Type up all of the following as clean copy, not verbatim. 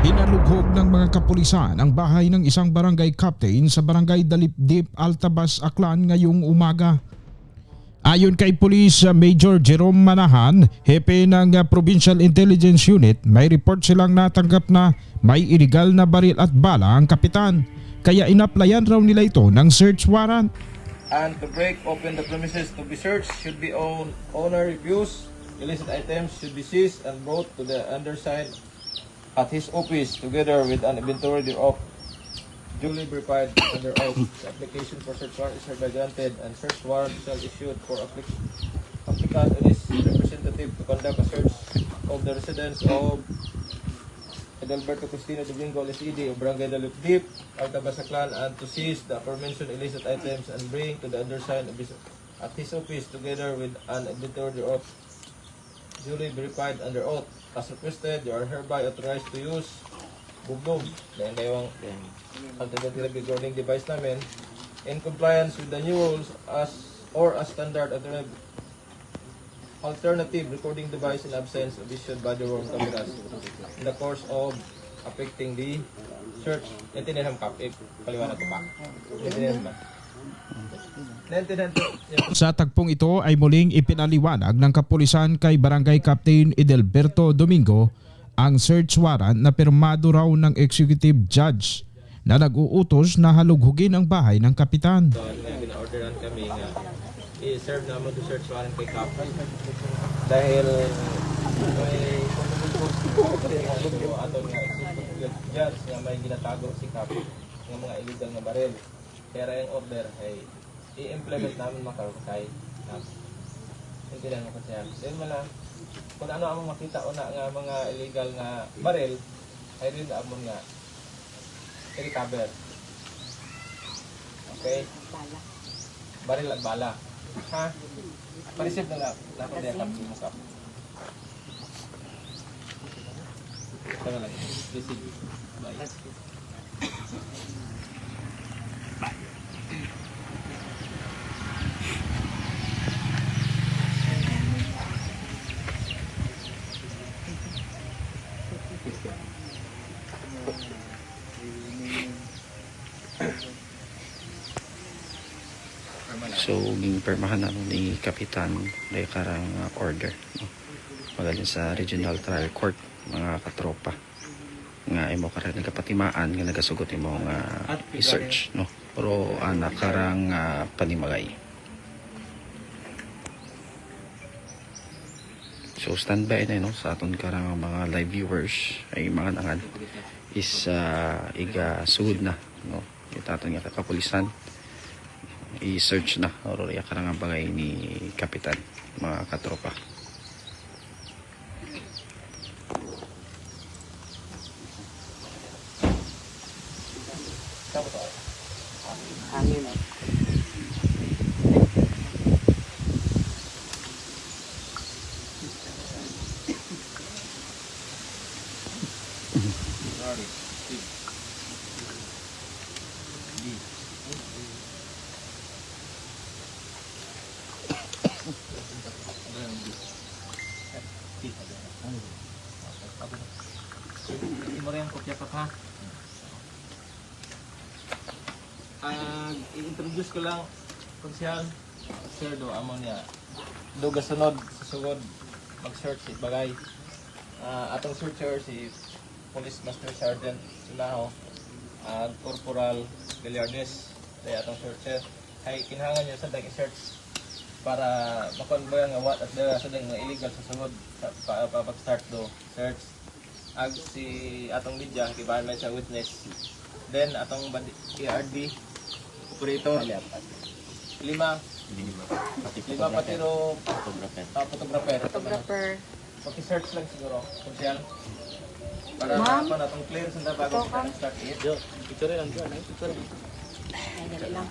Inalughog ng mga kapulisan ang bahay ng isang barangay captain sa barangay Dalipdip, Altabas, Aklan ngayong umaga. Ayon kay Police Major Jerome Manahan, hepe ng Provincial Intelligence Unit, may report silang natanggap na may illegal na baril at bala ang kapitan. Kaya inaplayan raw nila ito ng search warrant. And to break open the premises to be searched should be owner reviews, illicit items should be seized and brought to the undersigned at his office together with an inventory thereof duly verified under oath. The application for search warrant is hereby granted and search warrant shall issued for applicant and his representative to conduct a search of the residence of Adalberto Cristino Domingo LSED of Barangay Dalipdip, Altabas, Aklan, and to seize the aforementioned illicit items and bring to the undersigned at his office together with an inventory thereof duly verified under oath. As requested, you are hereby authorized to use bublog na yung anti-identity recording device namin in compliance with the new rules as standard alternative recording device in absence of issued body-worn cameras in the course of affecting the search. Naintindihan mo kap? Paliwanag ko pa. Naintindihan mo ba? Sa tagpong ito ay muling ipinaliwanag ng kapulisan kay Barangay Captain Edelberto Domingo ang search warrant na pirmado raw ng executive judge na nag-uutos na halughugin ang bahay ng kapitan. So, gina-orderan kami nga i-serve naman to search warrant kay Kap dahil may ato nga executive judge nga may ginatago si Kap ng mga illegal na baril. Kaya yung order ay i-implement namin makarukay. Hindi lang ako siya. Then mala, kung ano ang makita una nga mga illegal nga baril, ay rin amon nga i-recover. Okay? Baril at bala. Ha? Parisip na lang. Dapat din ang kapimukap. Ito na lang. Receive. Bye. So, ginpermahan na ni Kapitan dahil karang order. No? Magaling sa Regional Trial Court, mga katropa. Nga imo karang nagapatimaan, nga nagasugot imo nga i-search. No? Pero anak karang panimagay. So, standby na no? Sa aton karang mga live viewers ay mga nangan is iga-sugod na. No? Ito aton nga kakapulisan. I-search na o iya karang bagay ni Kapitan, mga katropa. Hangin. Imo rin ang kopya pa ha. I-introduce ko lang konsyal Sir do amo niya. Do gasunod sa sugod mag-search si bagay. Atong searcher si Police Master Sergeant Sulaho at Corporal Gallardes kaya atong searcher ay kinahanglan niya sa dag-search para makonvoy nga what at the sa nga illegal sa sugod pag-start do search ag si atong media kibahan may sa witness then atong ERD operator lima patiro photographer paki-search lang siguro konsyal para pa natong clear sa bago start it picture lang lang.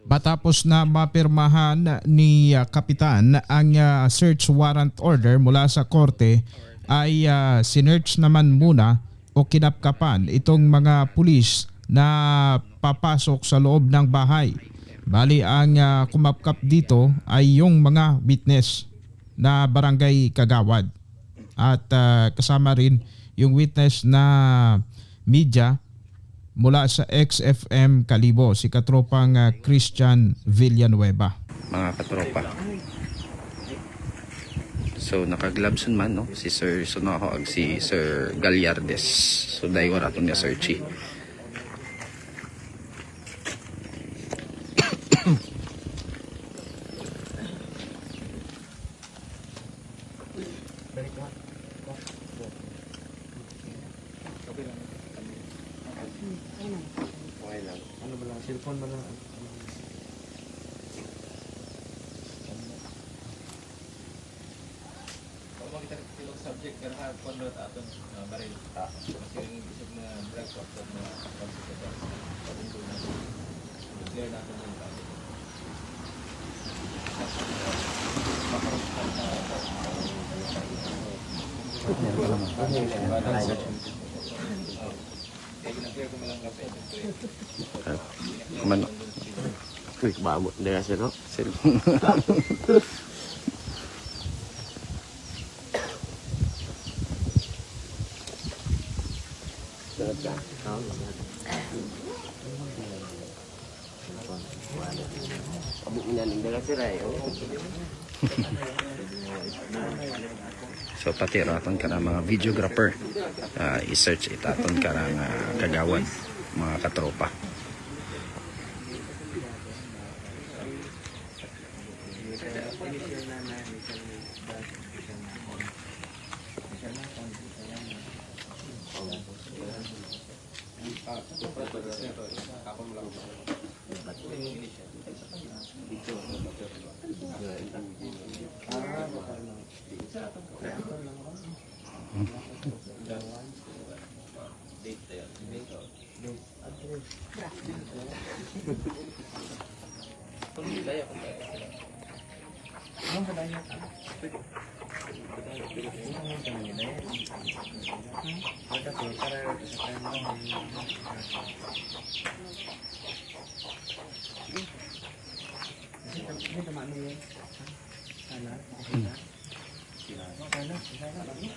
Matapos na mapirmahan ni Kapitan ang search warrant order mula sa korte ay sinearch naman muna o kinapkapan itong mga pulis na papasok sa loob ng bahay. Bali ang kumapkap dito ay yung mga witness na barangay kagawad at kasama rin yung witness na media mula sa XFM Kalibo, si katropang Christian Villanueva. Mga katropa. So naka-gloves man no si Sir Sonoho ag si Sir Gallardes. So dai wala to niya Sir Chi. Ano ba lang? Cellphone ba lang? Kalau kita pilih subjek karena konot atau baril tak masih yang isip na drug factor na konsideran pabungkol na clear natin yung tao. Man. Uy, bamo. Hindi kasi no? Abot niya hindi kasi ray. So pati raton ka ng mga videographer. I-search itaton ka ng kagawan mga katropa.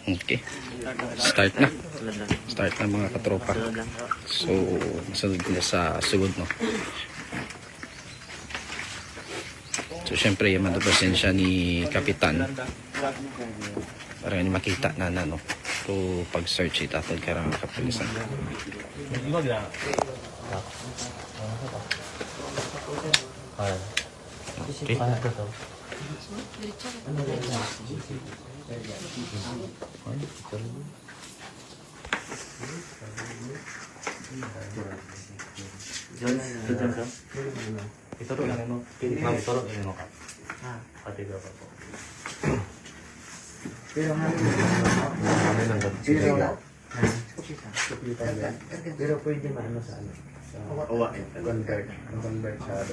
Okay. Start na. Start na mga katropa. So, masunod ko na sa sugod no. So, syempre, yung presensya ni Kapitan para nga makita na no. So, pag-search itatod ka ng kapulisan. Okay. Ituro lang mo. Ma'am, ituro lang mo ka. Pati ka pa po. Pero pwede maano sa ano? Convert. Convert sa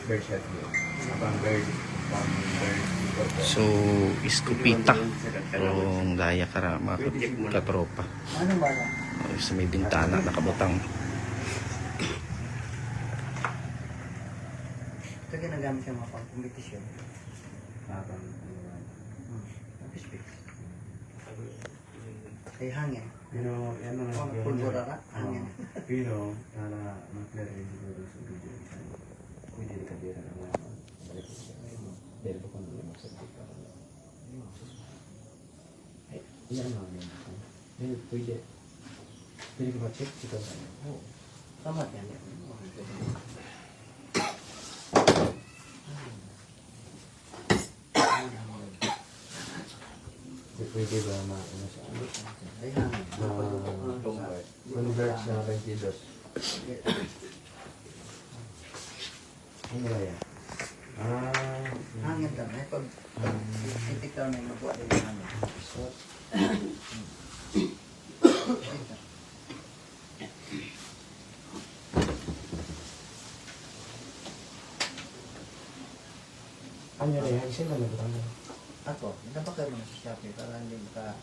bird shot. Bird. So, iskupita. Yung daya ka mga katropa. Sa may bintana, nakabutang. Ito ginagamit yung mga pang-competition. Ay hangin. Pero, yan ang Pulbura ka? Hangin. Pero, para mag-clear rin siguro sa video. Pwede ka dira ng mga balik ko siya. Dahil ko kung ano mag-subject ka. Ay, yan ang mga. Pwede. Pwede ka ba-check? Ito sa ano? Oo. Tama yan. Pwede ba ano sa ano? Ay hangin. Convert sa 22. Ano ba yan? Hangin lang. Ay pag itik daw na yung mabuha din yung hangin. Ano yan? Sino na ba? Ako, dapat kayo mga sa Shopee para hindi ka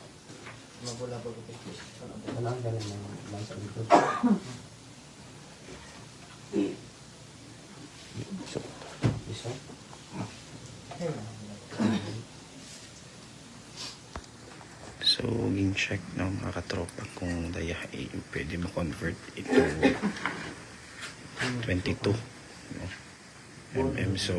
mabula-bula ko pipis. Ano ang galing ng lansa dito? Isa? So, So, gin-check ng mga katropa kung daya ay pwede mo convert ito 22 no? So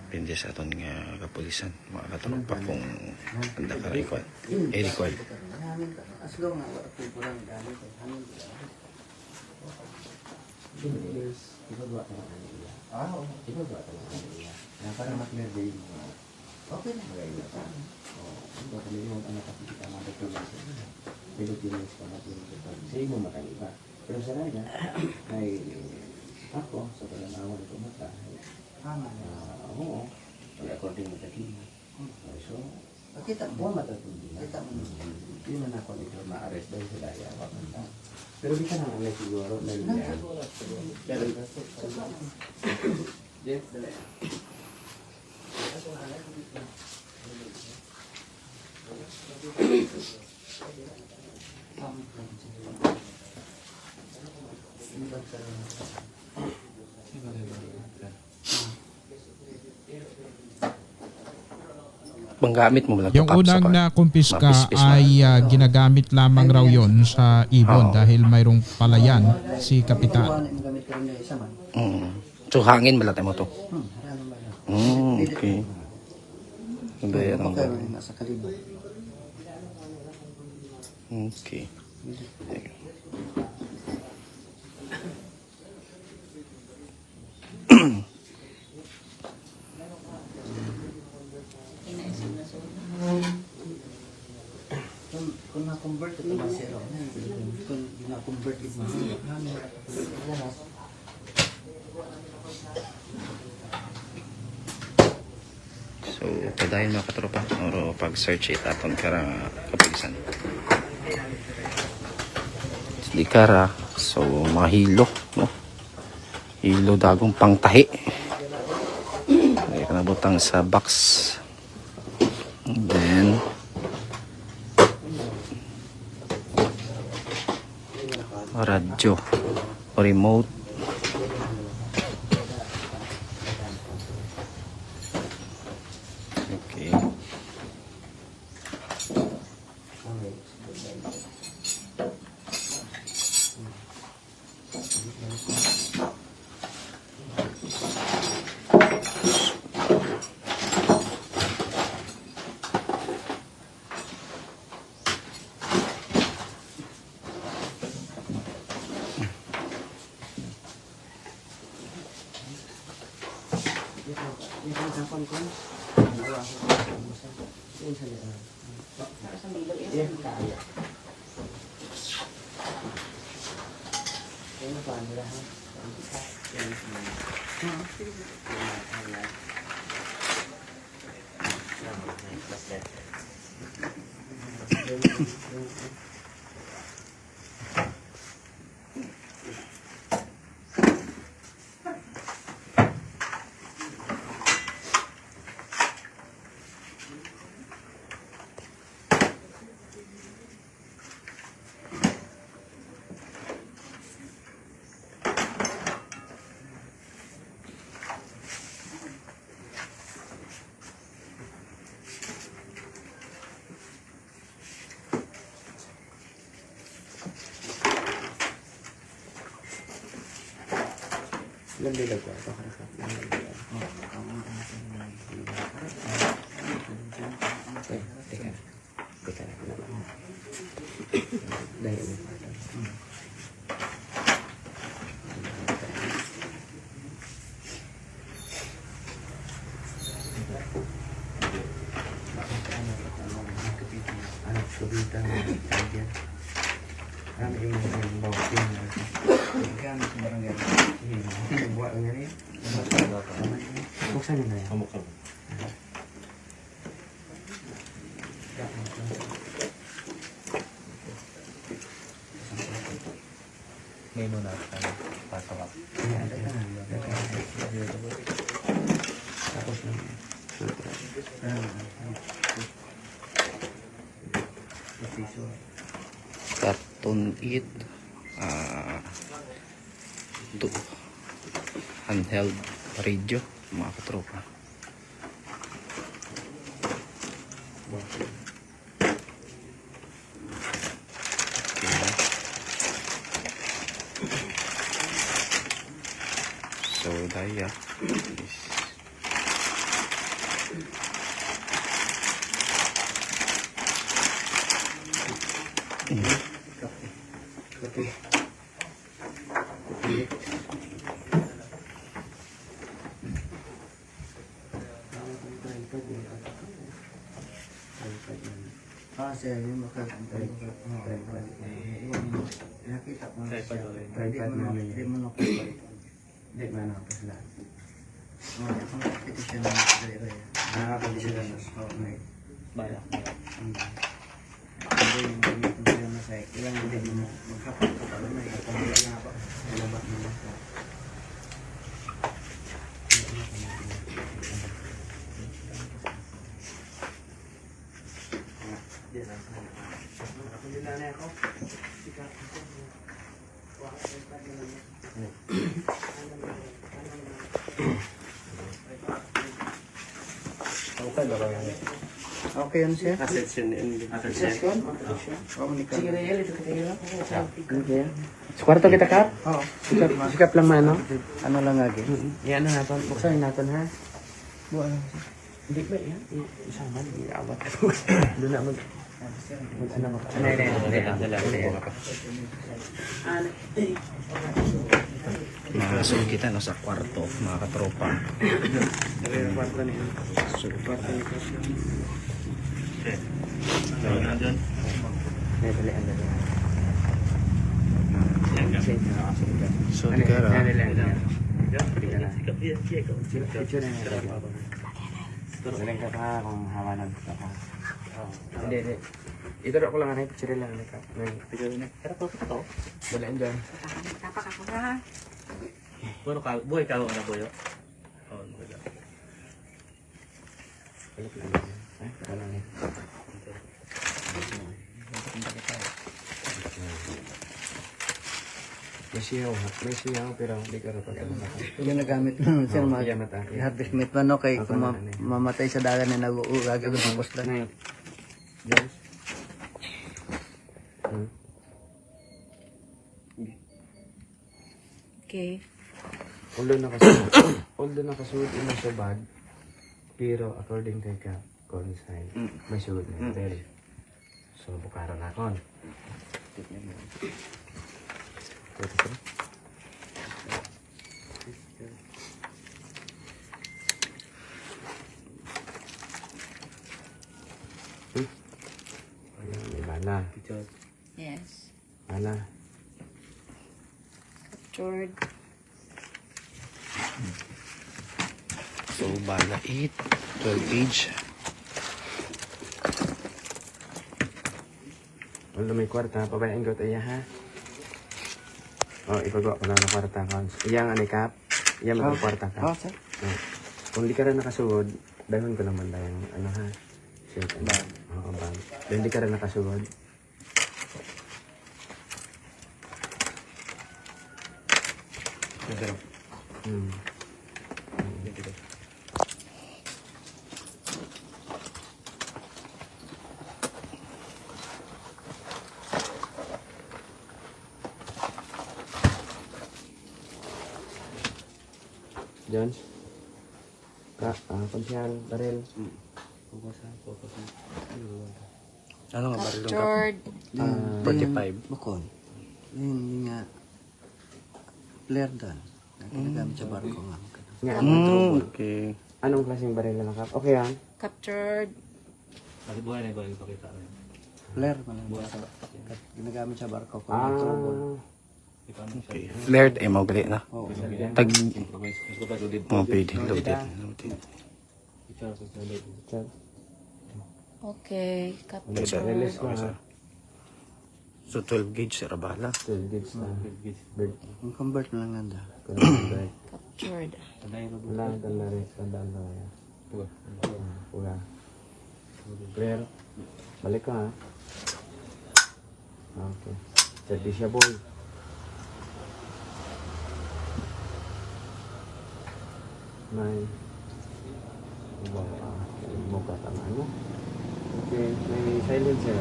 pindi sa aton nga kapulisan mga katropa kung handa ka record record Hangin ka. Aslo nga, wala ko kurang gamit. Hangin ka. Ibagawa ka lang niya. Oo. Ibagawa ka lang niya. Para maklear din mo. Okay na. Maganda pa. Hindi kami yung anak at kita matutunan sa iyo. Pilipinas ka natin sa iyo mataliba. Pero sa kanya, ay ako, sa palanawan ko mata, oo, according mo takin. So, Kita buwan mo. matatundi na. Kita mo. Hindi man ako nito ma-arrest dahil sa daya. Pero di ka nang alay siguro na yan. Jeff, dali. panggamit mo lang Yung unang na kumpiska ay ginagamit lamang raw yon sa ibon dahil mayroong palayan si Kapitan. Wala yung gamit ka rin na isa man. So hangin malatay mo to. Harano ba yan? Okay bayaran Okay, ba nasa kalibo. okay Kung na-convert ito ba zero? Kung na-convert ito ba zero? Lahat. so padayon mga katropa or pag-search it aton karang kapulisan di kara so mahilo no hilo dagong pangtahi ay kanabutang sa box and then radyo o remote okay Lambilag ko. Ito ka Teka. Dahil anak subita aja. Ano yung mga bawkin na Gamit mo rin yan. buat nga rin. Buksan nyo na yan. Ngayon muna pasawak. Tapos na. carton it to handheld radio mga katropa So, daya is Sir, yung nakita ko na siya. Hindi mo nakapalitan. Hindi man ako sila. Ang nakita siya ng kaya. Nakakabili sila sa may balak. hindi yung gamitin siya na sa ilang hindi mo magkapag ka pala na ipamila na ako. Ilabas mo na sa okay yun siya? Assets yun. Assets yun? Sige na yan, ito kita Sa kwarto kita, Kap? Oo. Sikap lang man, no? Ano lang lagi? Yan na natin. Buksan natin, ha? Buwan. Hindi ba yan? Isa man, iawat. Doon na mag... Ano mo? Nakasun kita no, sa kwarto, mga katropa. So, di ka ra. Galing ka pa kung hawanan ka pa. Hindi. Ito ko lang ang picture lang ni Kap. Picture na. Pero ko to. Dalaan dyan. Tapak ako ha. Bueno, buhay ka na boyo. Oh, Balik lang. Wala na. May siyaw pero hindi ka rin pag-alamakan. Yung nagamit mo sir, Iya mata. i-harvest meat man no kay kung mamatay sa dagan na nag-uugagag ng kusla. Yes. Okay. Although nakasuot na siya bag, pero according kay Kap, consign, may suot na yun. So, bukara na kon. Ayan, iba na. Yes. Ana. Captured. So, bala 8, 12 page. Wala may kwarta, pabayaan ko tayo ha. Ipagawa ko na ng kwarta ko. Iyang anikap, iyang may kwarta ka. sir. Kung di ka rin nakasugod, dahon ko naman tayong ano ha. Shit, bag. Oo, bag. Dahil di ka rin nakasugod. Hmm. Jones? Konsyal, baril. Ano nga baril ng Kap? Captured. 45. Bukod. Yung nga player doon. Ginagamit sa barko nga. Nga, anong trouble? Okay. Anong klaseng baril na nakap? Okay yan. Captured. Kasi buhay na iba yung pakita rin. Player man lang. Ginagamit sa barko kung may trouble. Okay. Flared, mo gali na. Oo. Tag, Gusto pa loaded. pwede. Loaded. Okay. Okay, sir. Captured. Okay, sir. So, 12 gauge, sir, bala. 12 gigs na. Bird. Yung convert na lang ganda. Captured. Wala ang tanda rin sa dalo. Pula. Clear. Balik ka ha. Okay. Serdi siya boy. May. Wow. Muka tama ano. May silencer.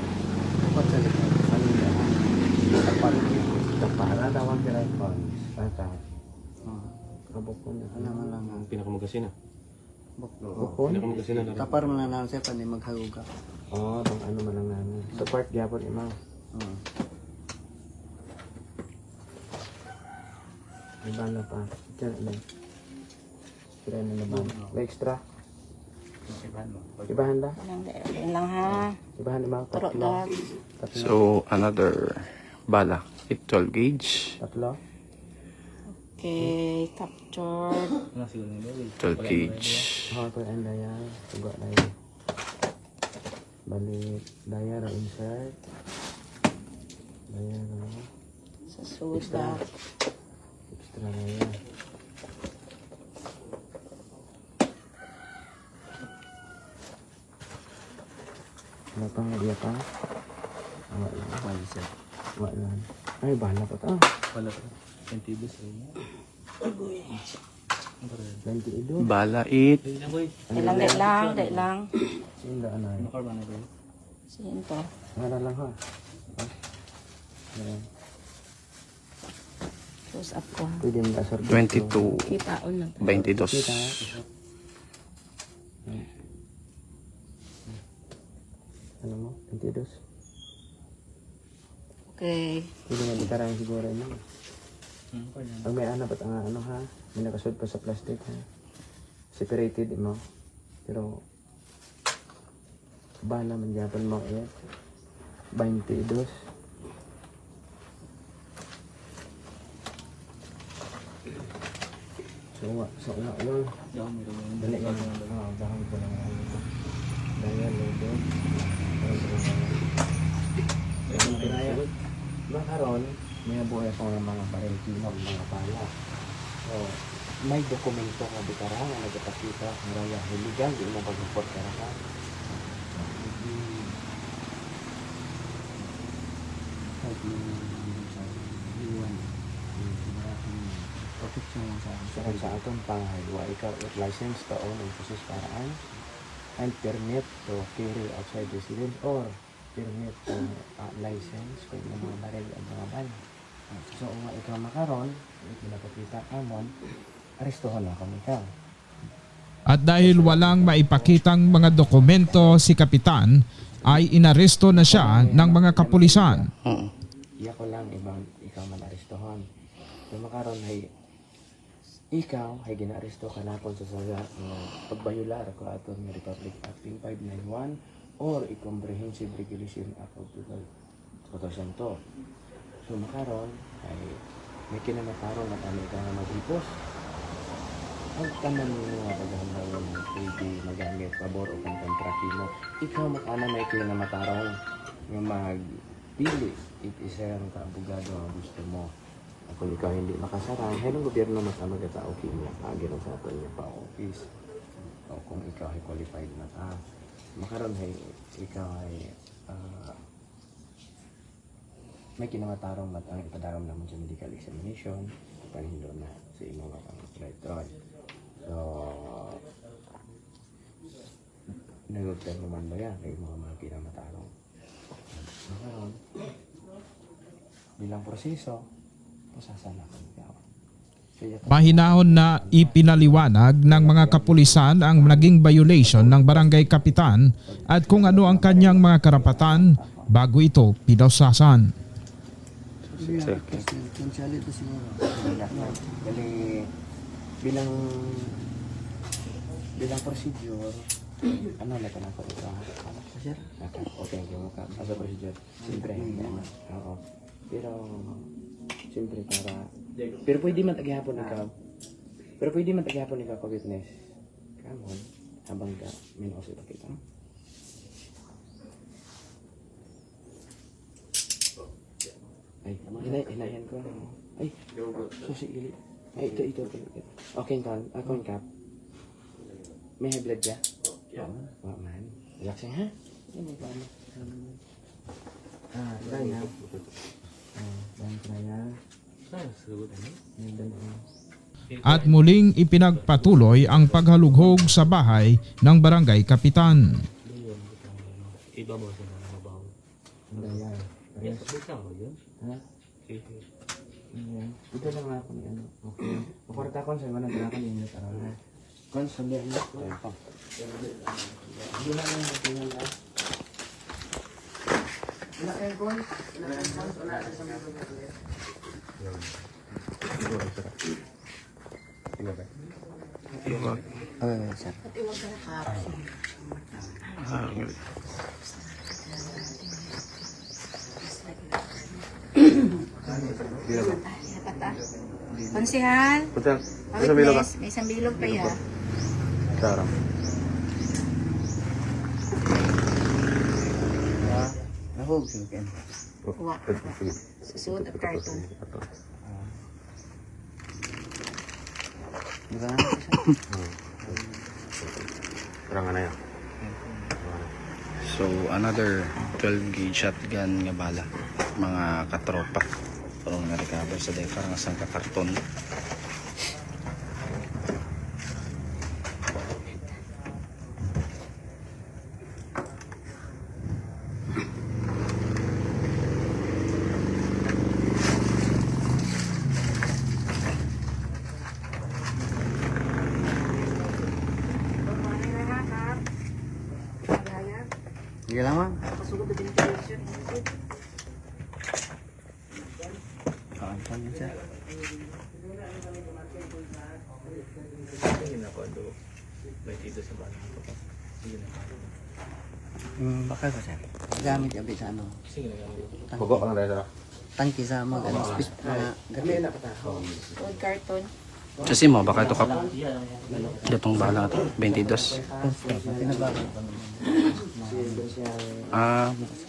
Dapat sa likod. Ano yan? Tapat. Tapat. Tawag ka rin phone. Tapat. Kabok ko na. Ano man lang. Pinakamagasin na. Bukon? Pinakamagasin na. Tapar man lang sir, pa maghaguga. Oo, itong ano man lang namin. Support gyapon imaw. May bala pa. Diyan lang. Kira na naman. May extra? Ibahan ba? Yan lang ha. Ibahan imaw? Turo lang. Tatlo? So, another bala. 12 gauge. Tatlo? Okay, captured. 12 gauge. Hawak ko ang daya. Tuga daya. Balik. Daya ra insert. Daya ra. Sa suda. Extra daya. Ano pang dia pa? Wala. Wala sir. Wala. Ay, bahala pa ta. Wala pa. Sentibus. 22. Bala 8. Dek lang. Hindi anay. Siin to. Ngana lang ha. Ayan. Close up ko ha. Pwede mo asar. 22. Kitaon lang. 22. Ano mo? 22. Okay. Pwede mo ikarang siguro mo. Pag may anak at ang ano ha, may nakasud pa sa plastic ha. Separated mo. Pero bala man Japan mo eh. 22. So nga lang. Dali ka lang. Dahil ko lang. Dahil logo. Makaroon, may buhay ko ng mga baril ng mga bala. So, may dokumento nga di karang na nagpapakita ng raya hiligan di mo pag-report karang. So, kung sa atong panghalwa, ikaw at license to own and possess firearms and permit to carry outside residence or permit to license kung yung mga baril at mga bala. So, kung ikaw makaroon, pinapakita ka mo, arestuhan na kami ikaw. At dahil walang maipakitang mga dokumento si Kapitan, ay inaresto na siya ng mga kapulisan. Iya ko lang ibang ikaw man arestuhan. Kung makaroon ay ikaw ay ginaaresto ka na po sa pagbayular ko ato ng Republic Act 591 or a Comprehensive Regulation Act of 2002. So makaroon ay may kinamatarong at ano ka na maghipos. Ang taman mo nga paghahambawan ng pwede magamit pabor o kung kontraki mo. Ikaw makana may kinamatarong nga magpili. It-isang ka-abogado ang gusto mo. Kung ikaw hindi makasarang, helong gobyerno mas ang magkatao kinyo. Agin sa ato niya pa office. O kung ikaw ay qualified na ka. Makaroon ay ikaw ay may kinamatarong at ang ipadaram naman sa medical examination. Panihindo na sa imo nga ang right. So, nag-obtain naman ba yan kay mga kinamatarong? Makaroon, bilang proseso, pusasana ka ikaw. Mahinahon na ipinaliwanag ng mga kapulisan ang naging violation ng barangay kapitan at kung ano ang kanyang mga karapatan bago ito pinausasan. Konsyali ito siguro. Dali, bilang procedure, ano na ito na ko ito? Sir? Okay, yung ka. As a procedure, siyempre, oo. Pero, siyempre pero pwede man taghihapon ikaw. Pero pwede man taghihapon ikaw ka-witness. Come on, habang ka, minose pa kita. Ay, hinayan ko. Ay, susi ili. Ay, ito. Okay, kan. Ako yung cap. May high blood ka? Oo, man. Relaxing, ha? Ano ba? Daya. Dan trial. At muling ipinagpatuloy ang paghalughog sa bahay ng barangay kapitan. Iba mo sa mga mabaho. Ang daya. Yes, wait lang ako yun. Ha? Sige. Ayan. Ito lang nga ako ni ano. Okay. Pakwarta ko sa mga nagkakakan yung minute araw na. Konsul yan. Hindi na lang natin yan. Wala kayong cons? Wala kayong cons? Wala kayong sa mga nagkakakan. Okay, sir. Konsihal, witness, may isang bilog pa yan. Nahog sila kayo. Wa. Susunod at karton. Di ba nga siya? So another 12 gauge shotgun nga bala mga katropa. Parang na-recover sa dekar nga sang kakarton. Sige lang ma'am. Saan yun siya? Sige na ako ando. May dito sa bahay ko. Sige na. Bakal ko siya. Gamit yung sa ano. Sige na gamit. Bugo ka na tayo sa tangki sa mga ano. Mga gabi. Food karton. Kasi mo baka ito kap datong bala ito 22. Pinabago.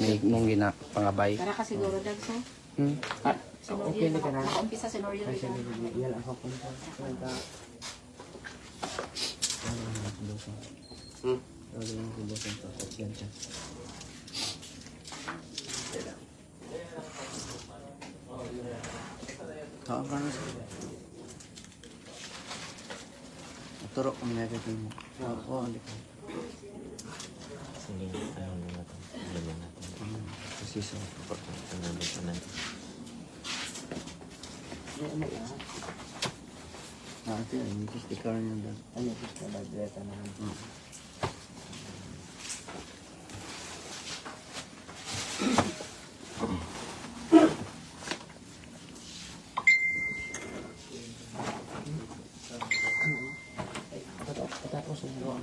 May nung gina pangabay. Para ka siguro dagso. Okay na ka na. Nakaumpisa sinuryo rin. Yan ang kapunta. Tawa ka na siya. Turok kami na ito mo. Oo, hindi ko. Sige na. Ano na natin. Ano na natin. Kasi sa Ano na natin. ito yun. Yung sticker niya doon. Ano yung sticker na direta na. Patapos na yun.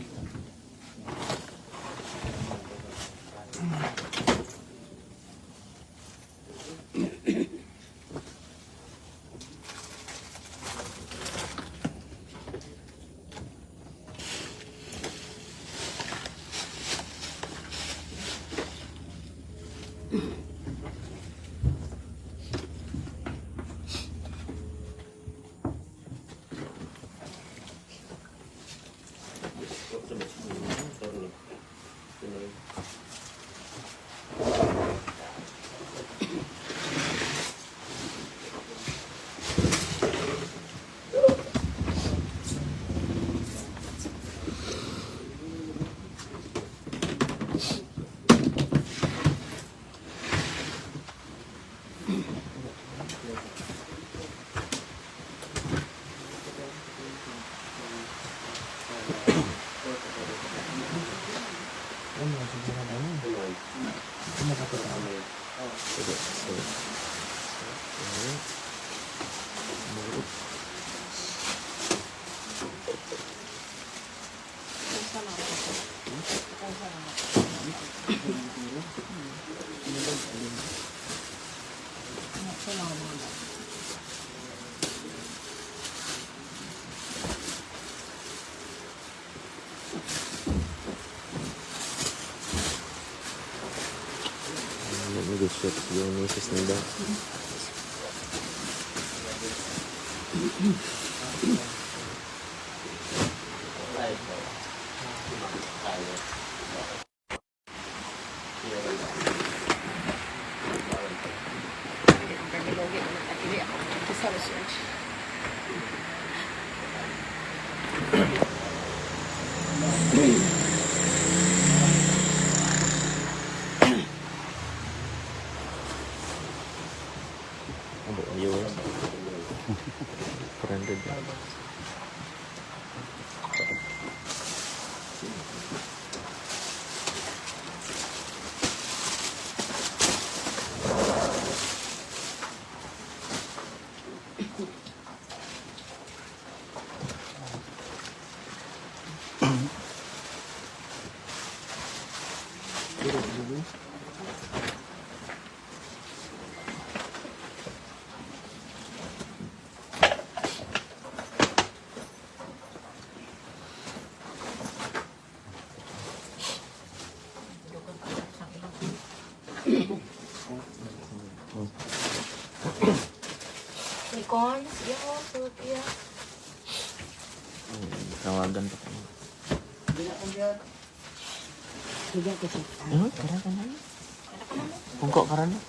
Nag-shoot yung misis nila. Ikon, yo, Sophia. Tawagan pa ko. Sige ko siya. Karan ka na. Pungko karan na.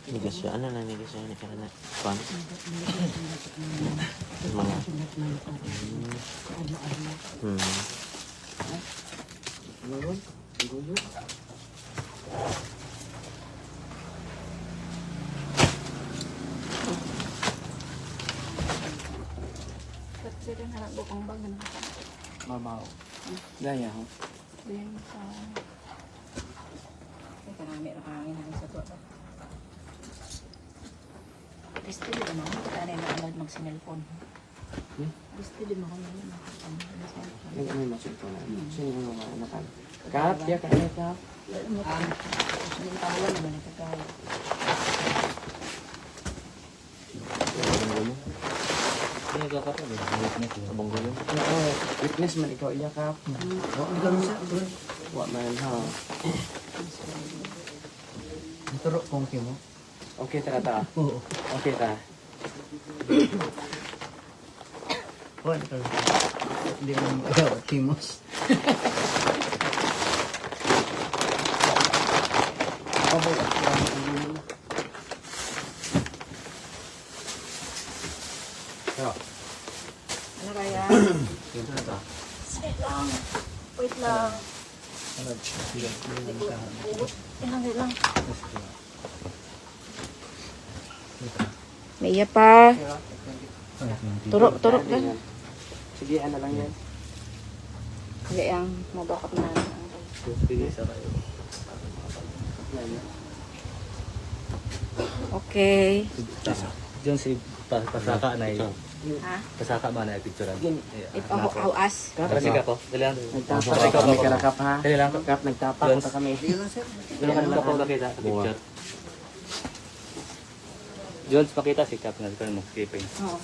Negosyo, ano na negosyo ni karan na? Kwan? Mga Kasi rin harap bukang bag na nakakita. mabaw. Gaya ho. Then sa... Ay, karami na hangin sa tuwa. Gusto din mo, kita na yung allowed mag-sinelphone. Gusto din mo kung ano yung Yung ano yung masulto na. Sino yung mga anakan? Kap, ya, kaya kap. Hindi tawalan naman ang kagaya. Ano ka pa rin? Abang gulo. Oo, witness man ikaw iya kap. Hindi ka rusa. Wa man ha. Turo kong mo. Okay ta ta. Oo. Okay ta. Wala ka. Hindi mo ayaw, Timos. Ano kaya? Wait lang. Wait lang. Wait lang. May iya pa. Turok ka. Sige, ano lang yan. Kaya yung mabakot na. Sige sa kayo. Okay. Diyan si pasaka na yun. Ha? Pasaka ba na yung picture? Ipahuas. Kasi ka po. Dali lang. Nagtapa kami kaya kap ha. Dali lang. Kap, nagtapa Yun. ko kami. Dali lang ka po nakita sa picture. Jones, makita si Cap na ikaw mo skipping. Oo.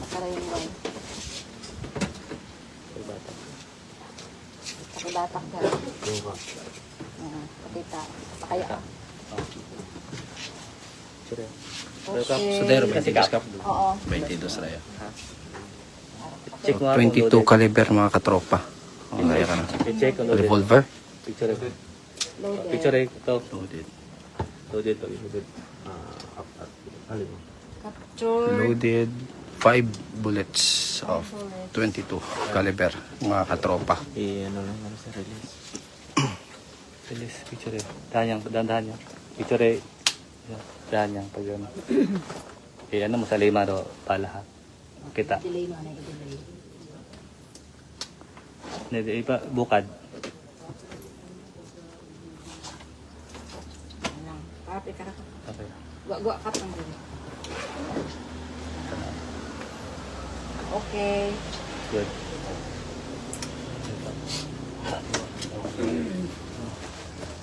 Para yung wine. Pakibatak ka. Pakita. Pakaya. Sure. Okay. So there, 22 kap. Oo. 22 raya. Check mo 22 caliber mga katropa. O, kaya ka na. I-check kung loaded. Revolver. Picture. Loaded. Picture ito. Loaded. Loaded to. Loaded. Capture. Loaded 5 bullets of 22 caliber mga katropa. Ano lang ano sa release. Release picture. Dahan yang. Picture. Dahan yang pag ano. Ano mo sa lima do pala ha. Kita. Delay mo na i-delay. Hindi iba bukad. Lang. Papi ka. Okay. Gwa kat ng dili. Okay. Good.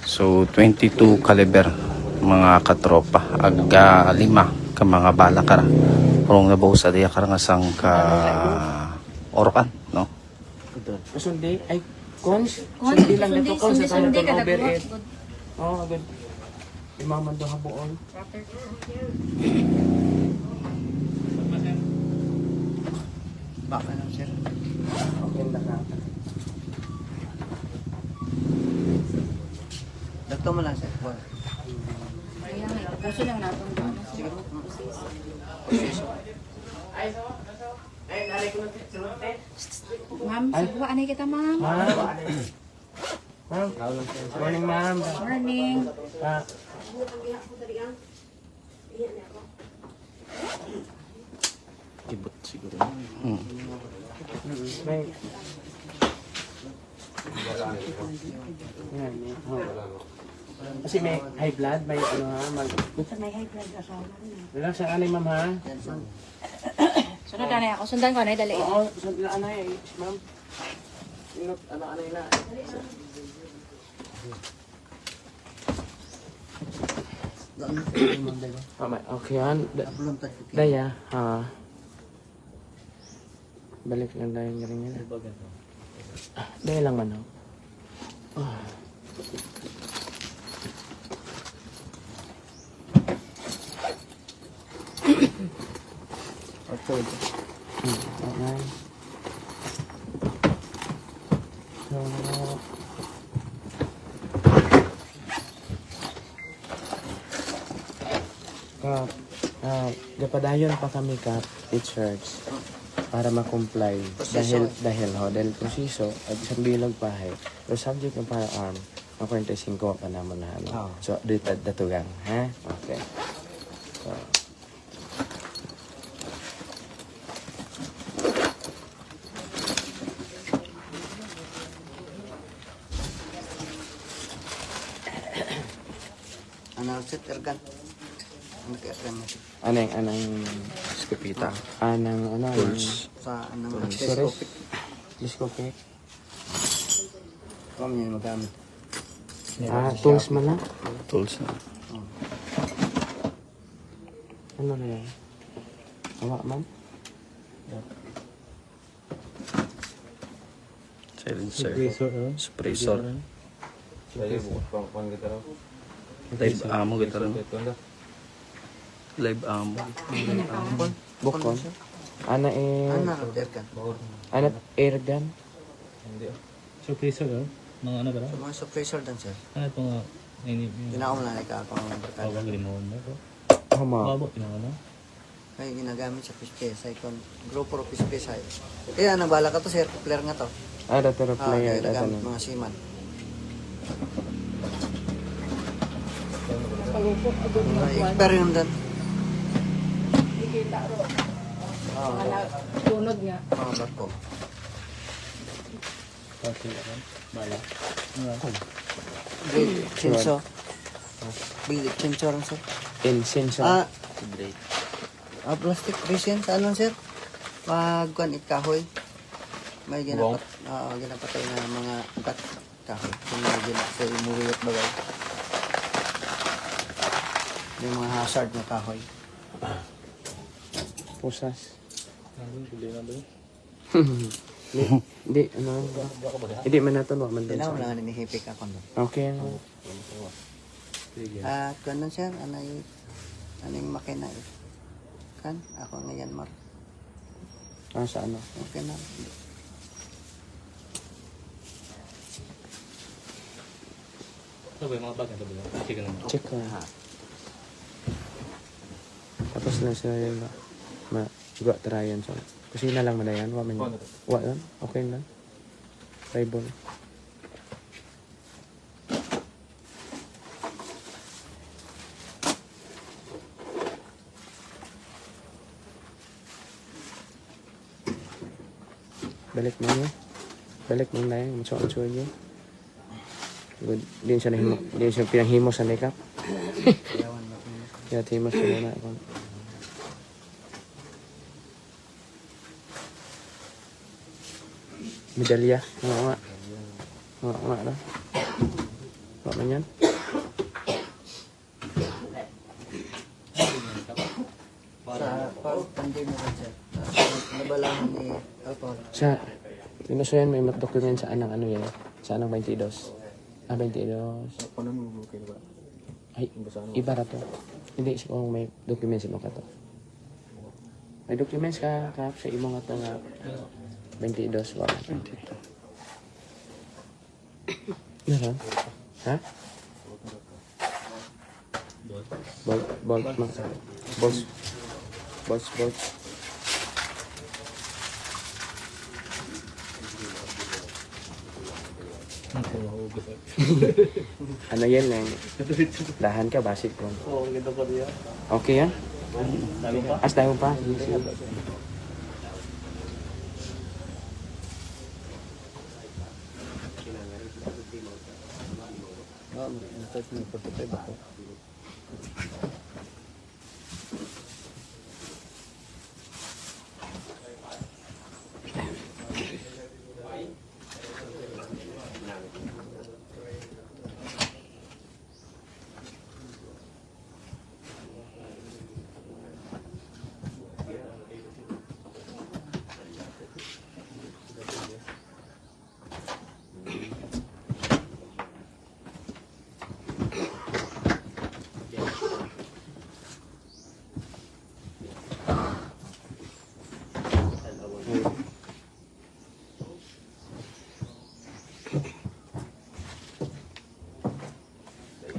So 22 caliber mga katropa. Aga 5 ka mga bala kara. Kung nabaw sa diya karangasang ka orokan, no? Sundi, ay, cons? Sundi lang na to, cons. Sa tayo Sundi itong ka overhead. good. Oo, good. Imaman doon habuon. Baka lang, sir. Okay na ka. Dagto mo lang, sir. Kaya nga, puso lang natin. Siguro. Ma'am, siguro anay kita, ma'am. Morning, ma'am. Morning. Ibot siguro. May... Kasi may high blood, may ano ha, May high blood asawa na. relax ang anay ma'am ha. Sunod na ako. Sundan ko na dali. Oo, anay, ma'am. Anay na. Okay, Daya, balik lang tayo ng ring nila. Daya lang man, Okay. So, gapadayon pa kami ka teachers para ma-comply dahil proseso at isang bilag pahay pero subject ng firearm ang 45 pa naman na ano. So dito datugang ha, okay. So, anang Skopita. tools Sa anong telescopic kami yan magamit. tools man lang Tools na. ano na yan awa man Silencer. Suppressor. Live ammo gitu rin. Live ammo. bukon ana Airgun. airgun Suppressor, oh. Mga ano ba? So, mga suppressor dan sir. Ano ito nga? Ginawa mo na ikaw ako ng barkada. Pawag limon mo. hama Mabot, ano? Kaya ginagamit sa fish sa icon. Grupo of fish ay. Kaya nabala ka to sir. Player nga to. data player Kaya data nagamit mga seaman. Experience dan. Ikita ro. Tunod nga. Mga barko. Bala. Blade chainsaw. Blade chainsaw lang sir. incense Plastic resin sa ano sir? Pagkuan kahoy. May ginapatay na mga ugat kahoy. Kung may ginapatay umuwi at bagay. May mga hazard na kahoy. pusas hindi hindi man nato no man Tinaw lang ni hipik ako doon. okay ano At ganun sir, anong makina eh. Kan, ako ngayon mar. sa ano Okay na. Ito ba yung mga bag na ito ba? Sige naman. check ko tapos na sila yung gua tarayan so kusina lang madayan wa man wa lang okay lang tribal balik mo na yan so niya good din siya nahimo din siya pinanghimo sa makeup kaya timos siya na ako medalya nga na wa man yan Sa pag-pandemic rin sir. Nabalahan ni alcohol. sa pinusuyan may document sa anang ano yan sa anang 22 22 ay iba ra to hindi siya kung may documents mo ka to may documents ka sa imo nga to nga 22 wa meron ha bolt Ano yan lang? Dahan ka, basic ko. Oo, ganda pa rin yan. Okay yan? Dami pa? As tayo pa. Sige, sige. Start mo, 45 ako.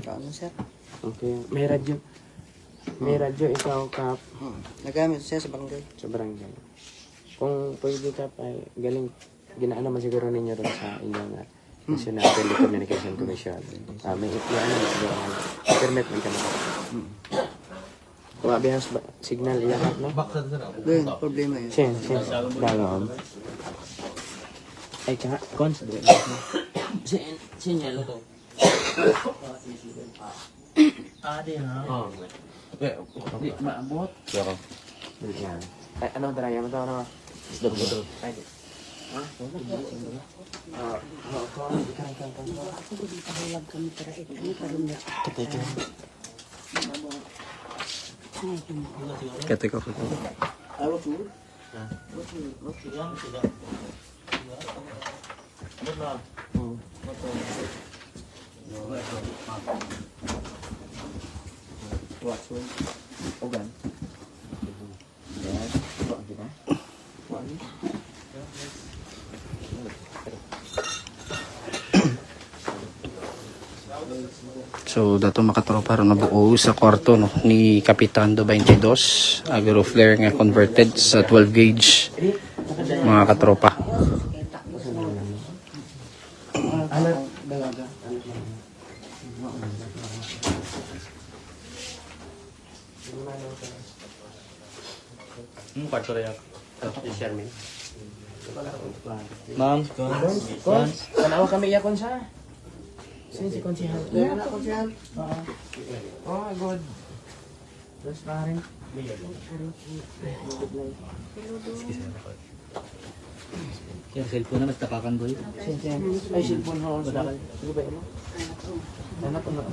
Ano, sir? Okay. May radyo. May radyo ikaw, Kap, Nagamit siya sa barangay. sa barangay. Kung pwede ka pa, galing, ginaano man siguro ninyo rin sa inyong National Telecommunication Commission. May ano, internet man kami. Kung abihas ba, signal iyan, no? Doon, problema yun. Sen, dalom. Ay, kaya, cons, doon. Sinyal to. Yan. Ay, ano, daraya mo to, ano? Ay, di. Ha? Pahulag kami para ito. Parang na. Kati ko. Ogan. So dato makatropa ron nabuo sa kwarto no ni Kapitan do 22 agro flare nga converted sa 12 gauge mga katropa. Ano? Dalaga. Kwarto rin yan. Sherman. Ma'am. Kons, tanawa kami iyakon sa. Sino si Konsihal? Doon na, Konsihal. Oh, good. Terus na rin. Yung cellphone na nagtapakan ko yun. Ay, silpon ho. Sige ba mo? Ano po na?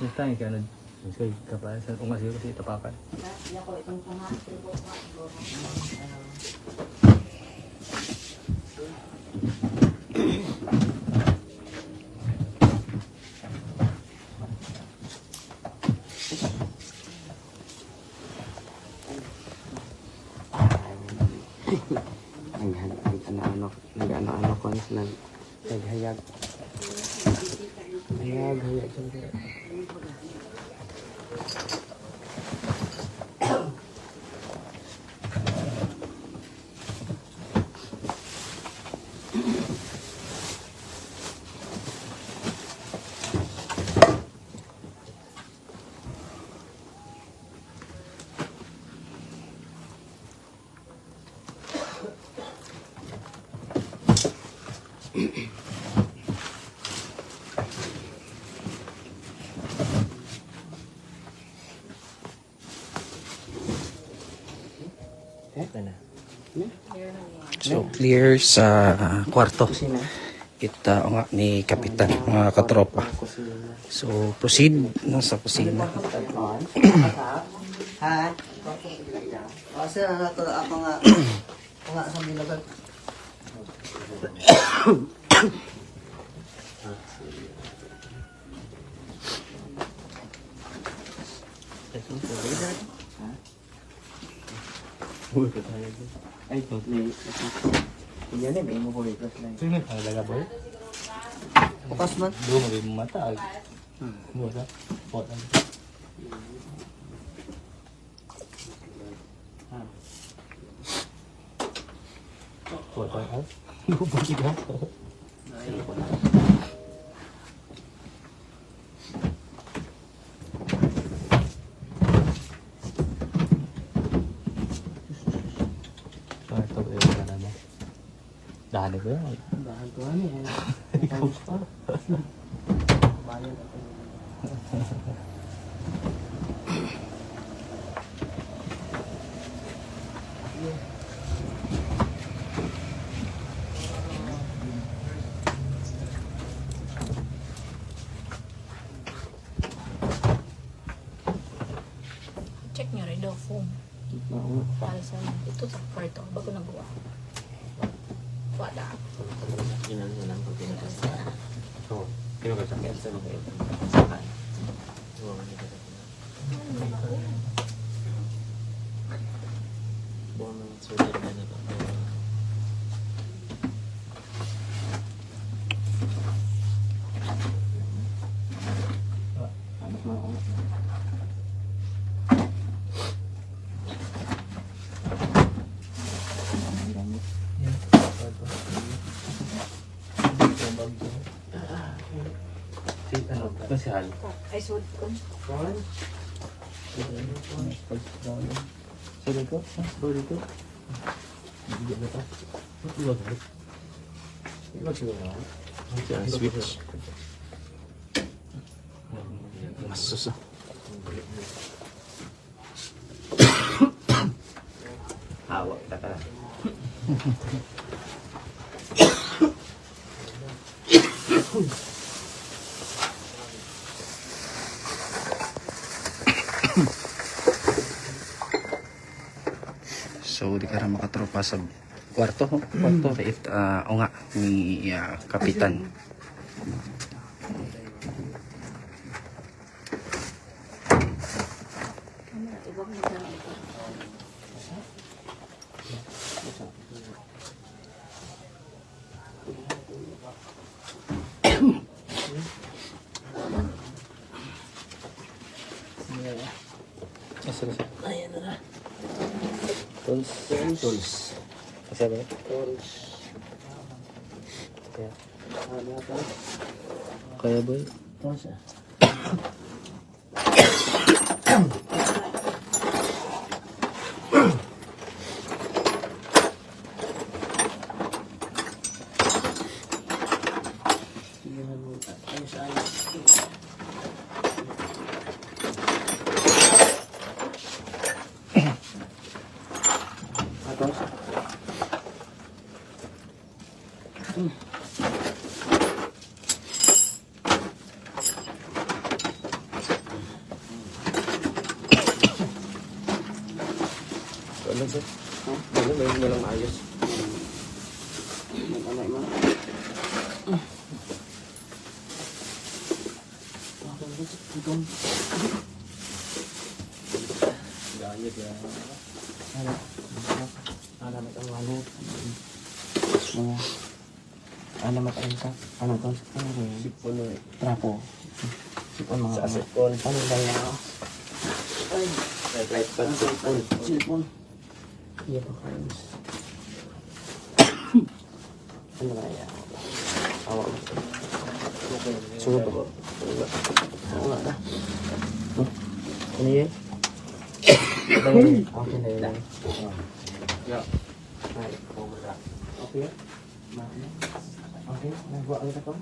Next time, kaya nag-say ka pa. Kung nga siya kasi tapakan. Nag-ano-ano ko naghayag. Hayag siyempre. So clear sa kwarto. Kita nga ni Kapitan mga katropa. So proceed na sa kusina. Ha? Sir, ako nga sa bilagag. Ay, totally. Yan eh, may mo boy. Sino? Ang laga boy? Bukas man. Doon magiging matag. Bukas ha? Pot. Ito ba yung ano mo? Dahani ba yun? Bahan ko ano eh. Ikaw pa. Bayan ako. Check nyo rin daw phone. Para sa ito sa kwarto. Bago nagawa. Wala. Si ano? Ito si Hal. Ay, suot ko. Sorry ko? Sorry ko? Hindi ba ito? Iwag mo. Iwag mo. Switch. Masus ah. Hawak ka ka. So di ka rin makatropa sa kwarto. Kwarto o nga ni kapitan. Iwag mo na ito. Ayan na. Tools. Tools. Kasi ba? Tools. Kaya. Ano ito? Kaya boy? Tools ah. Ano sir? Ano ba yung walang ayos? Ano mo? Gayet ya. Ano matawalot? Mga ano matainsa? Ano to? Sipon eh. Trapo. Sipon mga. Sa sipon. Ano ba yan? Ay. Light pan sipon. Sipon. Iya pa kayo. Ano ba yan? Awak mo. Sugod ako. Awak na. Ano yun? Okay na yun. Yeah. Ay, okay. Okay, nagbuwa ulit ako.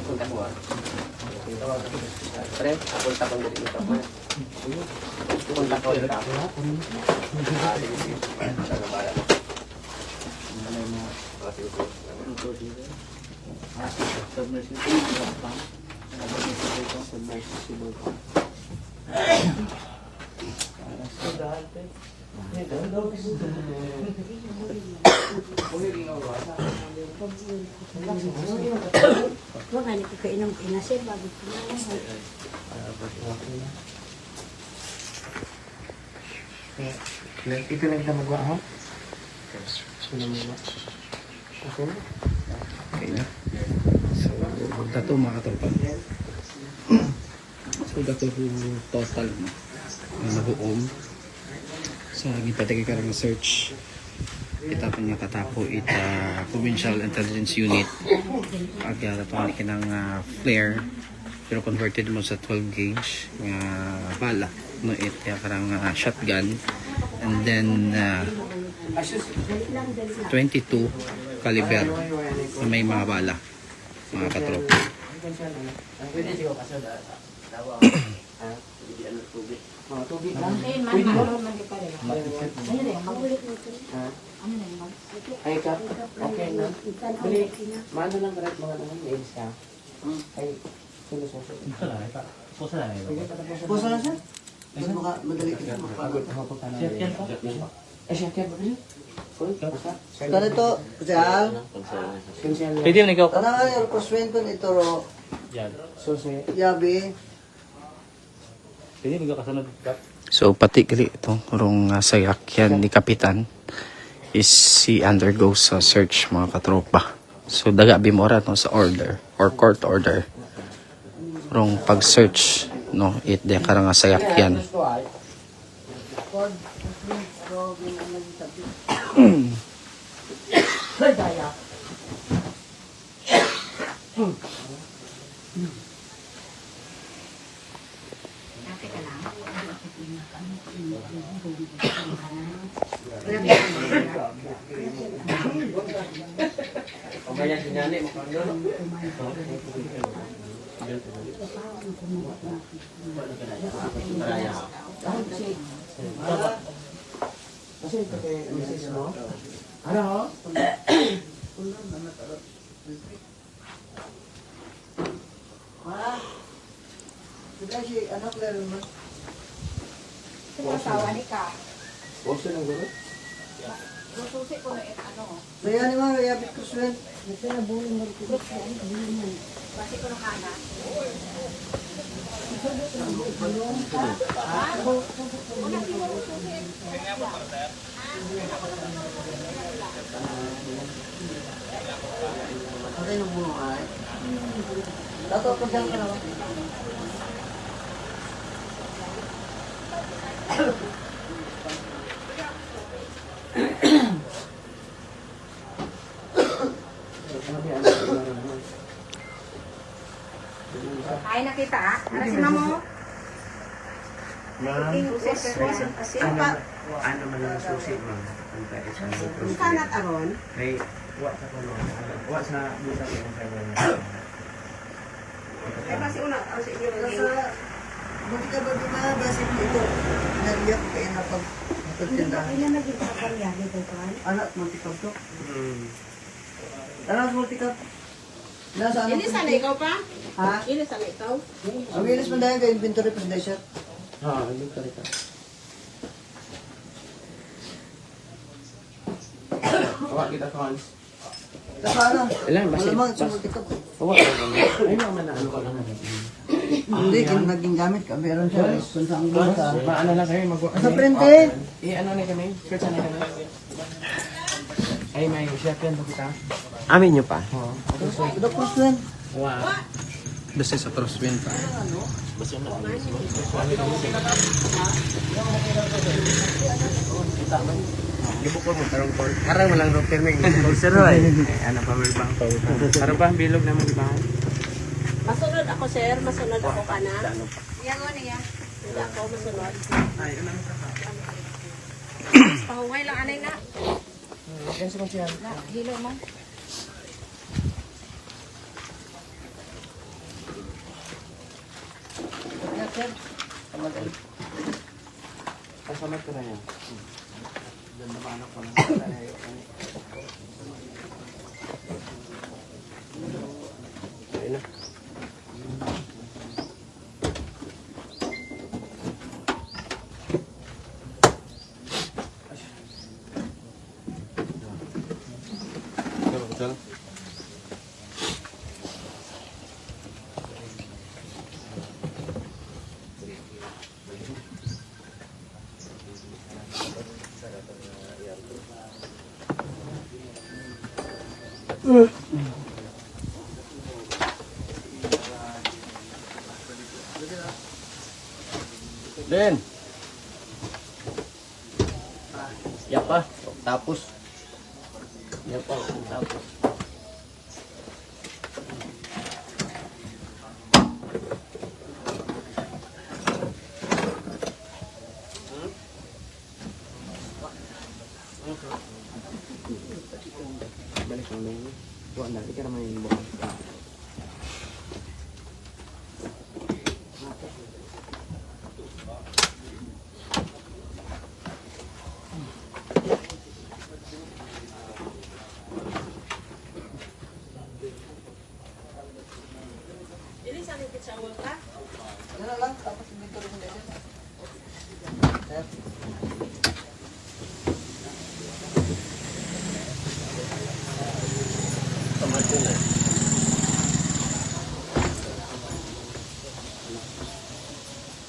Punta ko ah. Pre, punta ko dito ito. Punta ko dito. Sana bala mo. Malay mo. Submersible. Huwag nga ko kainom pinasir bago kumain. Ito lang kita magawa, ha? Sino mo ba? Okay na? Okay na. So, dato mga katropa. So, dato total no? Na nabuom. Sa gipatigay ka ng search. Itapan niya katapo ita Provincial Intelligence Unit. Agyara to ni kinang flare. Pero converted mo sa 12 gauge nga bala. No, it kaya karang shotgun. And then 22 caliber na may mga bala, mga katropa. Mga tubig lang. Pwede mo naman di pa rin. Ano rin, magulit mo ito. Ano rin, Ay, Kap, okay na. Bali, maano lang karat mga naman, nails ka. Ay, sulo-suso. Pusa na siya? Mas madali kita makapagod. Ay, siya kaya ba rin? Kaya ito, Rizal, Pwede mo ikaw. tanang nga yung kuswento nito, ro, Susi. yabi, Pwede mo ikaw kasunod. So pati gali itong rong sayakyan ni Kapitan is si undergoes sa search, mga katropa. So daga bimora no sa order or court order rong pag-search no it de karang sayakyan. Kaya sinali mo kang lolo. Kasi ito kay Mrs. mo? Ano? Sudah si anak laro mo. Asawa ni ka. Boso ng gulo? Sususi ko na ano. Kaya ni mga yabi kuswento. Basi ko na kanan. Ano yung buong ay? Dato ko dyan ka naman. Ay, nakita ah. Ano si mamo? Ma'am, ano man ang susi, ma'am? Ang pwede sa mga susi. Kanat aron. May wa sa kono. Wa sa buta ko ng kanya. Ay, basi una. Ano si inyo Nasa, buti ka ba di mabasik dito? Nariyak kayo na pagtindahan. Kailan naging kapalyari ko ka? Anak, multi-cup to. Anak, multi-cup. Nasa ano? Ini sana ikaw pa? Ha? Ini sana ikaw? Ang wilis mo dahil kay inventory pa sa desert. Ha, hindi ka rin. Wa kita cons. Nasa ano? Ilan ba siya? Malamang sa multi-cup. Wa ka ba? Ay naman na ano ka lang. Hindi, kung naging gamit ka, meron siya. Kung saan buta. Maano lang kayo mag Sa printe. ano na kami? Search na kami. Ay may chef yan ba kita? Amin nyo pa? Oo. Ito po saan? Wow. Basta sa crosswind pa. Libukon mo tarong port. Karang mo lang ro perming. Sir ay. Ano pa may bang pa. Karang ba bilog na mo di ba? Masunod ako, sir. Masunod ako ka na. Yan o niya. Hindi ako masunod. Ay, ano mo ka? Pahungay lang anay na. Ganso ko siya. Hilo mo. Kasamat ko na yan. Doon na anak ko na. Ayun na. Then. Yapa. Tapos. Yapa. Tapos. Balik lang na yun. Buwan na, di ka naman yung buwan. Ano lang, tapos dito rin din. Sir.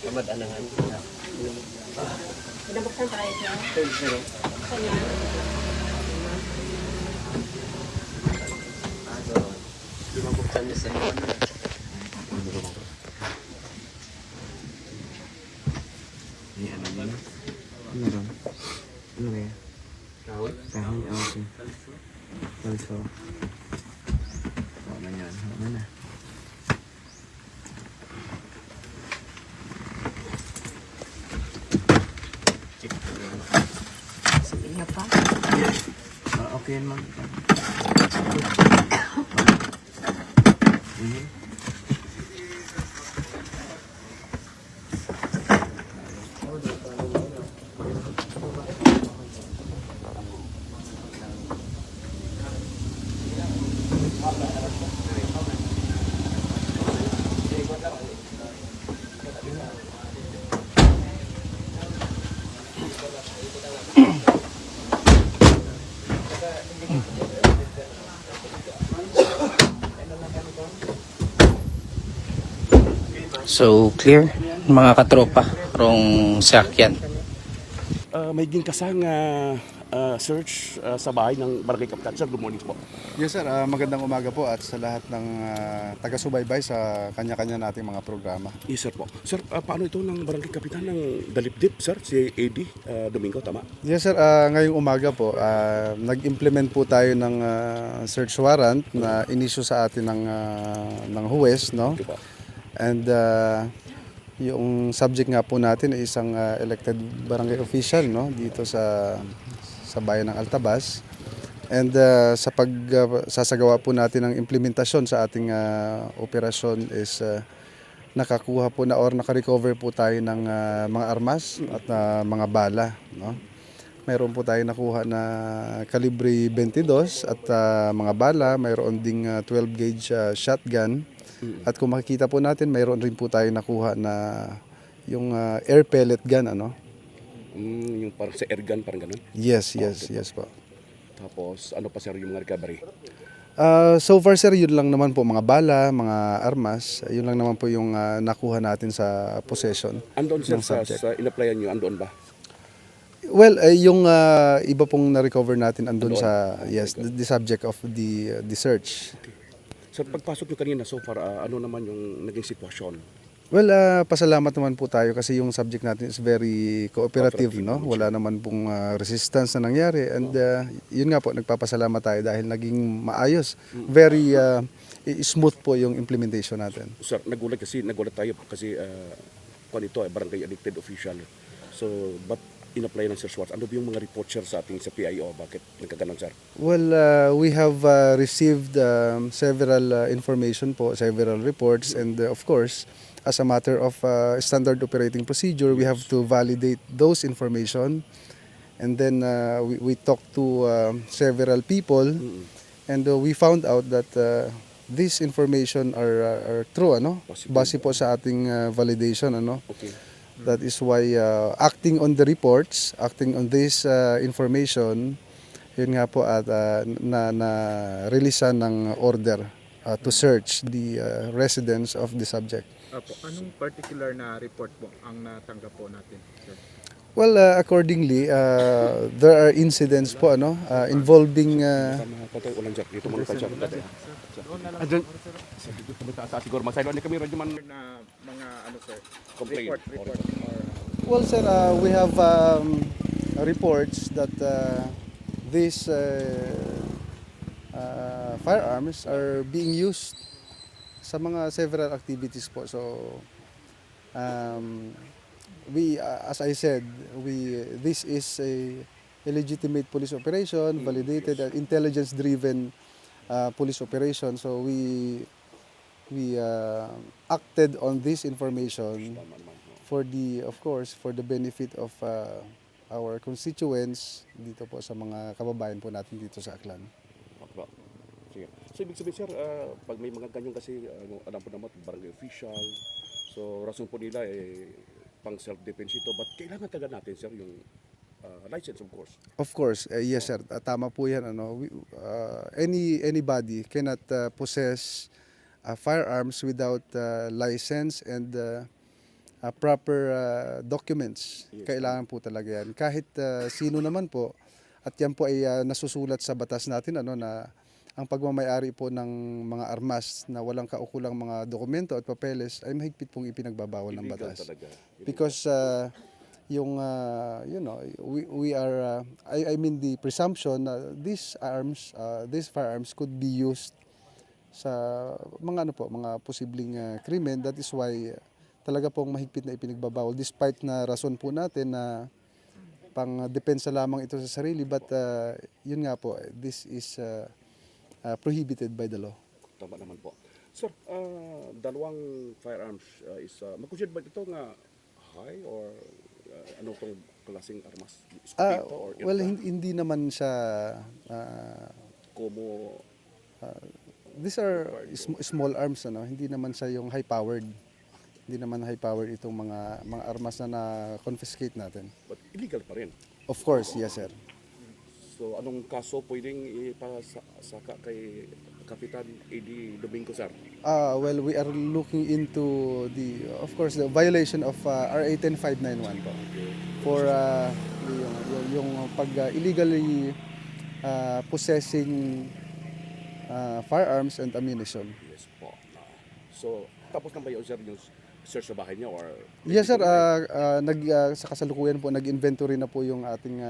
Kamad anangan. Pinabuksan tayo siya. Buksan niya. Di mabuksan niya sa iwan. Ini ano niya? Ano ron? Ano kaya? Kahoy? Kahoy, okay. Also, na yan. Ano na? Sige na pa. Okay yan, ma'am. So clear mga katropa rong sakyan. May ginkasang search sa bahay ng Barangay Kapitan. Sir, good morning po. Yes sir, magandang umaga po at sa lahat ng taga-subaybay sa kanya-kanya nating mga programa. Yes, sir po. Sir, paano ito ng Barangay Kapitan ng Dalipdip, sir? Si AD Domingo, tama? Yes sir, ngayong umaga po, nag-implement po tayo ng search warrant na inisyu sa atin ng huwes, no? Okay po. And yung subject nga po natin ay isang elected barangay official, no, dito sa bayan ng Altabas. And sa pagsasagawa po natin ng implementasyon sa ating operasyon is nakakuha po na or naka-recover po tayo ng mga armas at mga bala, no. Mayroon po tayo nakuha na kalibre 22 at mga bala, mayroon ding 12 gauge shotgun. At kung makikita po natin, mayroon rin po tayo nakuha na yung air pellet gun, ano? Yung parang sa airgun, parang ganun. Yes po. Tapos, ano pa, sir, yung mga recovery? So far sir, yun lang naman po, mga bala, mga armas, yun lang naman po yung nakuha natin sa possession. Andoon, sir, ng subject. sa in-applyan nyo, andoon ba? Well, yung iba pong na-recover natin andun sa, yes, the subject of the search. Sir, pagpasok nyo kanina, so far, ano naman yung naging sitwasyon? Well, pasalamat naman po tayo kasi yung subject natin is very cooperative, no? Wala naman pong resistance na nangyari and yun nga po, nagpapasalamat tayo dahil naging maayos. Very smooth po yung implementation natin. Sir, nagulat tayo kasi kung ito ay barangay elected official. So, but in-apply ng Sir Schwartz, ano ba yung mga report, sir, sa ating sa PIO? Bakit nagkaganon, sir? Well, we have received several information po, several reports, and of course, as a matter of standard operating procedure, we have to validate those information. And then we talked to several people, and we found out that this information are true, ano? Base po sa ating validation, ano? Okay. That is why acting on the reports, acting on this information, yun nga po at na-releasean ng order to search the residence of the subject. Anong particular na report po ang natanggap po natin, sir? Well, accordingly, there are incidents po involving Patay ulan, sir. Dito muna tayo, sir. Adyan. Siguro, masaylo. Ano kami, radyo man Na mga ano sir, complain. report or Well, sir, we have reports that these firearms are being used sa mga several activities po. So, we, as I said, this is a legitimate police operation, validated, intelligence-driven police operation. So we acted on this information for of course, for the benefit of our constituents dito po sa mga kababayan po natin dito sa Aklan. Sige. So ibig sabihin sir, pag may mga ganyan kasi, alam po naman, barangay official, so rason po nila pang self-defense ito, but kailangan taga natin sir yung license of course. Of course, yes sir, tama po yan. Anybody cannot possess firearms without license and proper documents. Yes. Kailangan po talaga yan. Kahit sino naman po, at yan po ay nasusulat sa batas natin na ang pagmamayari po ng mga armas na walang kaukulang mga dokumento at papeles ay mahigpit pong ipinagbabawal ng Illegal batas. talaga. Because we are I mean the presumption na these firearms could be used sa mga mga posibleng krimen. That is why talaga pong mahigpit na ipinagbabawal despite na rason po natin na pang depensa lamang ito sa sarili, but yun nga po, this is prohibited by the law. Tama naman po. Sir, dalawang firearms is makonsider ba ito nga high or ano tong klaseng armas? Escopeta or Well, hindi naman siya como these are small arms, hindi naman siya yung high powered. Hindi naman high powered itong mga armas na na-confiscate natin. but illegal pa rin. Of course, yes sir. So anong kaso pwedeng ipasaka kay Kapitan A.D. Domingo sir? Well, we are looking into of course, the violation of RA 10591 po. For yung pag illegally possessing firearms and ammunition. Yes po. So tapos na ba yun sir yung search sa bahay niya or? Yes sir, sa kasalukuyan po nag-inventory na po yung ating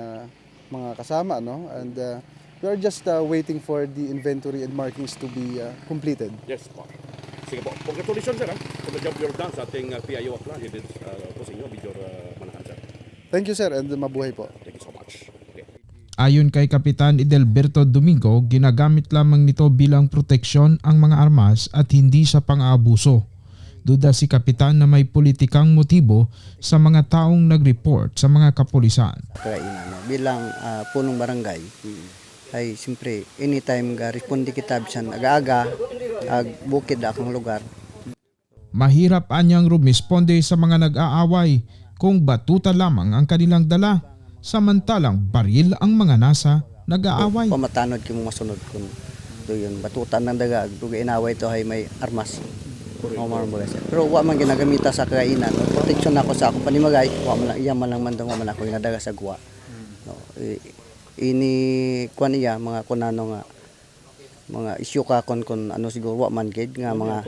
mga kasama, and we are just waiting for the inventory and markings to be completed. Yes po. Sige po. Congratulations sir for the job you're done sa ating PIO Aklan. It is po sa inyo, Major Manahan sir. Thank you sir, and mabuhay po. Thank you so much. Okay. Ayon kay Kapitan Edelberto Domingo, ginagamit lamang nito bilang proteksyon ang mga armas at hindi sa pang-aabuso. Duda si Kapitan na may politikang motibo sa mga taong nag-report sa mga kapulisan. Bilang punong barangay, ay siyempre anytime respondi kita bisan aga-aga bukid akong lugar. Mahirap anyang rumisponde sa mga nag-aaway kung batuta lamang ang kanilang dala, samantalang baril ang mga nasa nag-aaway. Pamatanod kimo masunod kun yun batutan ng daga ug inaway to ay may armas. Pero wa man ginagamita sa kainan. Protection ako sa akong panimagay, wa man iyaman lang man wa man ako ginadaga sa guwa. No, ini kuan iya mga kunano nga mga isyu ka kon ano siguro wa man gid nga mga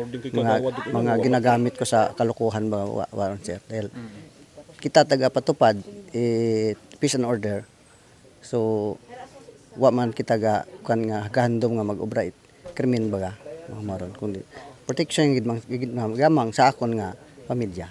ginagamit ko sa kalukuhan ba waron sir. Dahil kita taga patupad peace and order. So wa man kita ga kan nga gahandom nga mag-obra krimen baga mga maron kundi protection gid gamang sa akon nga pamilya.